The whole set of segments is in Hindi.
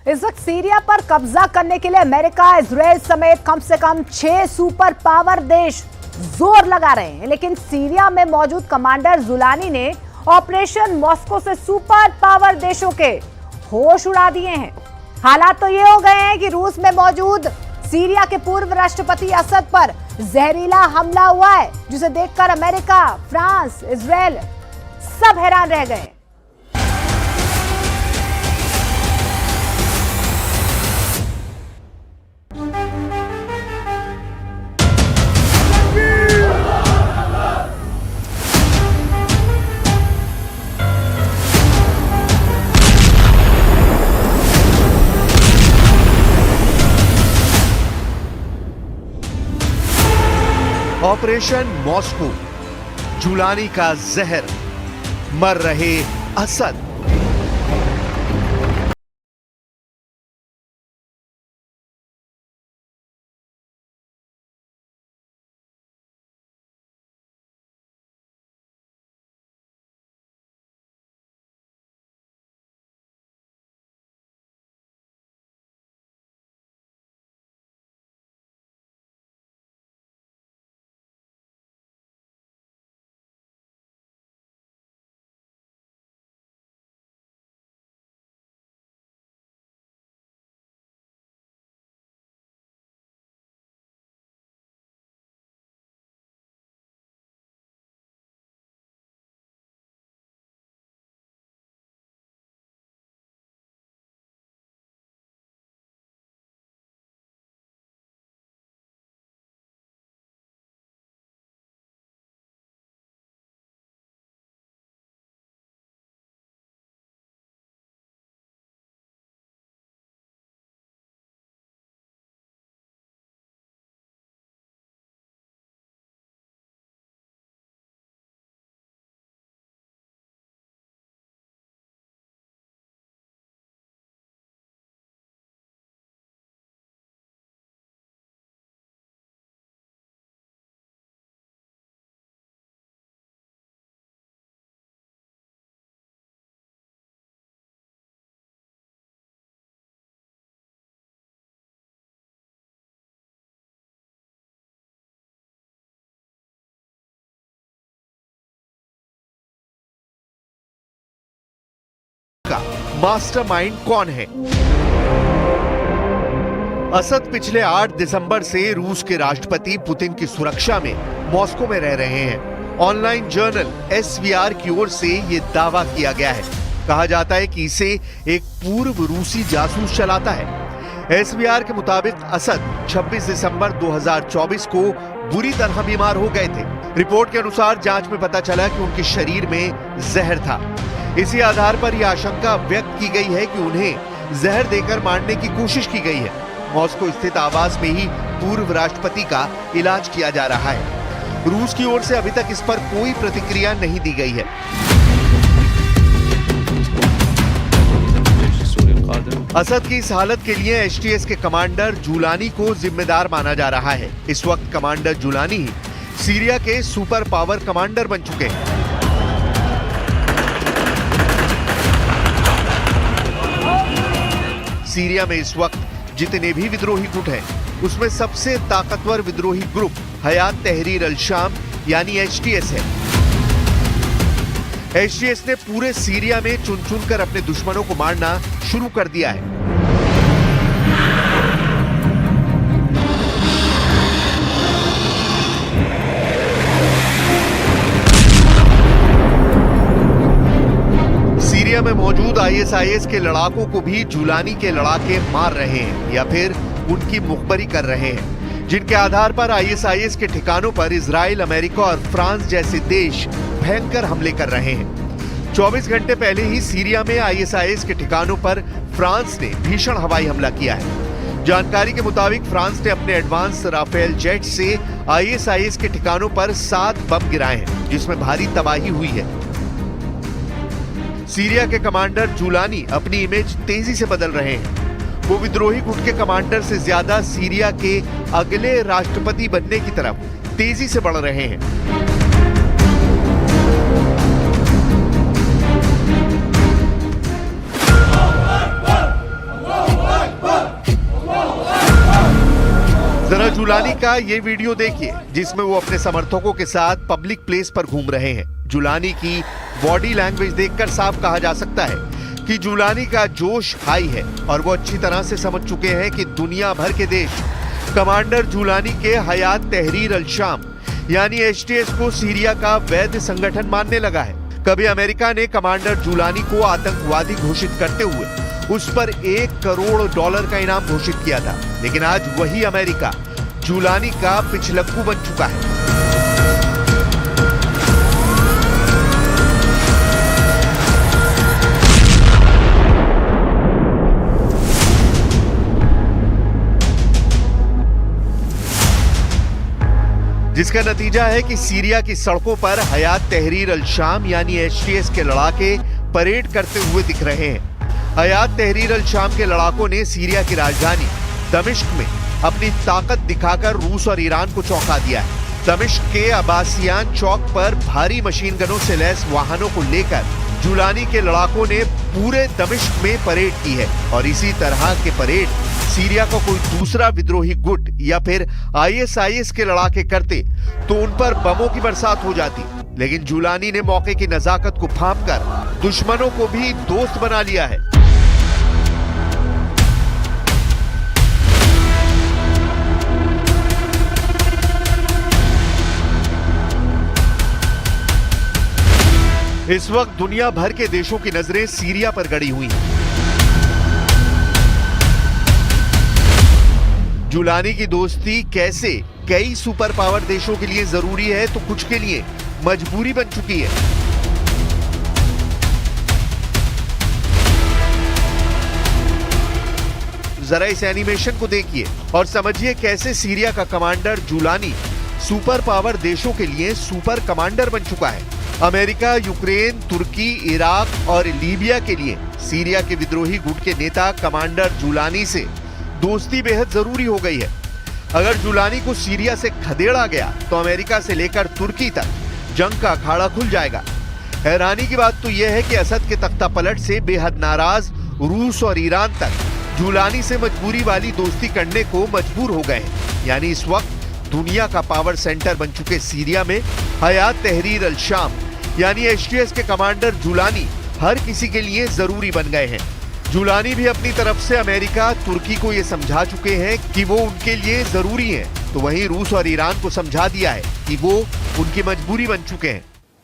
इस वक्त सीरिया पर कब्जा करने के लिए अमेरिका, इजराइल समेत कम से कम 6 सुपर पावर देश जोर लगा रहे हैं, लेकिन सीरिया में मौजूद कमांडर जुलानी ने ऑपरेशन मॉस्को से सुपर पावर देशों के होश उड़ा दिए हैं। हालात तो ये हो गए हैं कि रूस में मौजूद सीरिया के पूर्व राष्ट्रपति असद पर जहरीला हमला हुआ है, जिसे देखकर अमेरिका, फ्रांस, इजराइल सब हैरान रह गए। ऑपरेशन मॉस्को, जुलानी का जहर, मर रहे असद। मास्टरमाइंड कौन है? असद पिछले 8 दिसंबर से रूस के राष्ट्रपति पुतिन की सुरक्षा में मॉस्को में रह रहे हैं। ऑनलाइन जर्नल SVR की ओर से यह दावा किया गया है। कहा जाता है कि इसे एक पूर्व रूसी जासूस चलाता है। SVR के मुताबिक असद 26 दिसंबर 2024 को बुरी तरह बीमार हो गए थे। रिपोर्ट के अनुसार जांच में पता चला कि उनके शरीर में जहर था। इसी आधार पर यह आशंका व्यक्त की गई है कि उन्हें जहर देकर मारने की कोशिश की गई है। मॉस्को स्थित आवास में ही पूर्व राष्ट्रपति का इलाज किया जा रहा है। रूस की ओर से अभी तक इस पर कोई प्रतिक्रिया नहीं दी गई है। असद की इस हालत के लिए HTS के कमांडर जुलानी को जिम्मेदार माना जा रहा है। इस वक्त कमांडर जुलानी ही सीरिया के सुपर पावर कमांडर बन चुके हैं। सीरिया में इस वक्त जितने भी विद्रोही गुट हैं, उसमें सबसे ताकतवर विद्रोही ग्रुप हयात तहरीर अल शाम यानी HTS है। HTS ने पूरे सीरिया में चुन चुनकर अपने दुश्मनों को मारना शुरू कर दिया है। सीरिया में मौजूद ISIS के लड़ाकों को भी जुलानी के लड़ाके मार रहे हैं या फिर उनकी मुखबरी कर रहे हैं, जिनके आधार पर ISIS के ठिकानों पर इजराइल, अमेरिका और फ्रांस जैसे देश भयंकर हमले कर रहे हैं। 24 घंटे पहले ही सीरिया में ISIS के ठिकानों पर फ्रांस ने भीषण हवाई हमला किया है। जानकारी के मुताबिक फ्रांस ने अपने एडवांस राफेल जेट से ISIS के ठिकानों पर 7 बम गिराए हैं, जिसमें भारी तबाही हुई है। सीरिया के कमांडर जुलानी अपनी इमेज तेजी से बदल रहे हैं। वो विद्रोही गुट के कमांडर से ज्यादा सीरिया के अगले राष्ट्रपति बनने की तरफ तेजी से बढ़ रहे हैं। जुलानी का ये वीडियो देखिए जिसमें वो अपने समर्थकों के साथ पब्लिक प्लेस पर घूम रहे हैं। जुलानी की बॉडी लैंग्वेज देखकर साफ कहा जा सकता है कि जुलानी का जोश हाई है और वो अच्छी तरह से समझ चुके हैं कि दुनिया भर के देश कमांडर जुलानी के हयात तहरीर अल शाम यानी एचटीएस को सीरिया का वैध संगठन मानने लगा है। कभी अमेरिका ने कमांडर जुलानी को आतंकवादी घोषित करते हुए उस पर $1 करोड़ का इनाम घोषित किया था, लेकिन आज वही अमेरिका जुलानी का पिछलक्कू बन चुका है। जिसका नतीजा है कि सीरिया की सड़कों पर हयात तहरीर अल शाम यानी एचटीएस के लड़ाके परेड करते हुए दिख रहे हैं। हयात तहरीर अल शाम के लड़ाकों ने सीरिया की राजधानी दमिश्क में अपनी ताकत दिखाकर रूस और ईरान को चौंका दिया है। दमिश्क के अब्बासियान चौक पर भारी मशीन गनों से लैस वाहनों को लेकर जुलानी के लड़ाकों ने पूरे दमिश्क में परेड की है और इसी तरह के परेड सीरिया का कोई दूसरा विद्रोही गुट या फिर आईएसआईएस के लड़ाके करते तो उन पर बमों की बरसात हो जाती, लेकिन जुलानी ने मौके की नजाकत को फांपकर दुश्मनों को भी दोस्त बना लिया है। इस वक्त दुनिया भर के देशों की नजरें सीरिया पर गड़ी हुई हैं। जुलानी की दोस्ती कैसे कई सुपर पावर देशों के लिए जरूरी है तो कुछ के लिए मजबूरी बन चुकी है। जरा इस एनिमेशन को देखिए और समझिए कैसे सीरिया का कमांडर जुलानी सुपर पावर देशों के लिए सुपर कमांडर बन चुका है। अमेरिका, यूक्रेन, तुर्की, इराक और लीबिया के लिए सीरिया के विद्रोही गुट के नेता कमांडर जुलानी से दोस्ती बेहद जरूरी हो गई है। अगर जुलानी को सीरिया से खदेड़ा गया तो अमेरिका से लेकर तुर्की तक जंग का अखाड़ा खुल जाएगा। हैरानी की बात तो यह है कि असद के तख्ता पलट से बेहद नाराज रूस और ईरान तक जुलानी से मजबूरी वाली दोस्ती करने को मजबूर हो गए हैं। यानी इस वक्त दुनिया का पावर सेंटर बन चुके सीरिया में हयात तहरीर अल शाम यानी एचटीएस के कमांडर जुलानी हर किसी के लिए जरूरी बन गए हैं। जुलानी भी अपनी तरफ से अमेरिका, तुर्की को यह समझा चुके हैं कि वो उनके लिए जरूरी हैं, तो वहीं रूस और ईरान को समझा दिया है कि वो उनकी मजबूरी बन चुके हैं।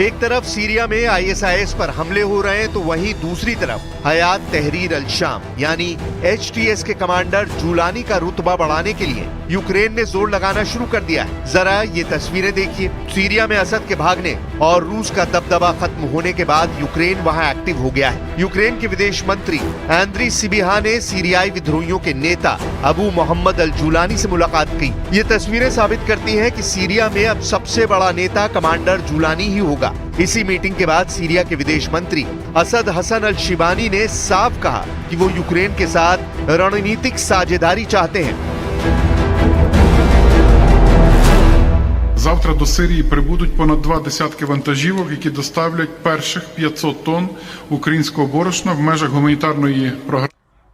एक तरफ सीरिया में आईएसआईएस पर हमले हो रहे हैं तो वहीं दूसरी तरफ हयात तहरीर अल शाम यानी एचटीएस के कमांडर जुलानी का रुतबा बढ़ाने के लिए यूक्रेन ने जोर लगाना शुरू कर दिया है। जरा ये तस्वीरें देखिए। सीरिया में असद के भागने और रूस का दबदबा खत्म होने के बाद यूक्रेन वहां एक्टिव हो गया है। यूक्रेन के विदेश मंत्री एंड्री सिबिहा ने सीरियाई विद्रोहियों के नेता अबू मोहम्मद अल जुलानी से मुलाकात की। ये तस्वीरें साबित करती हैं कि सीरिया में अब सबसे बड़ा नेता कमांडर जुलानी ही होगा। इसी मीटिंग के बाद सीरिया के विदेश मंत्री असद हसन अल शिबानी ने साफ कहा कि वो यूक्रेन के साथ रणनीतिक साझेदारी चाहते हैं। Завтра до Сирії прибудуть понад 2 десятки вантажівок, які доставлять перших 500 тонн українського борошна в межах гуманітарної програми.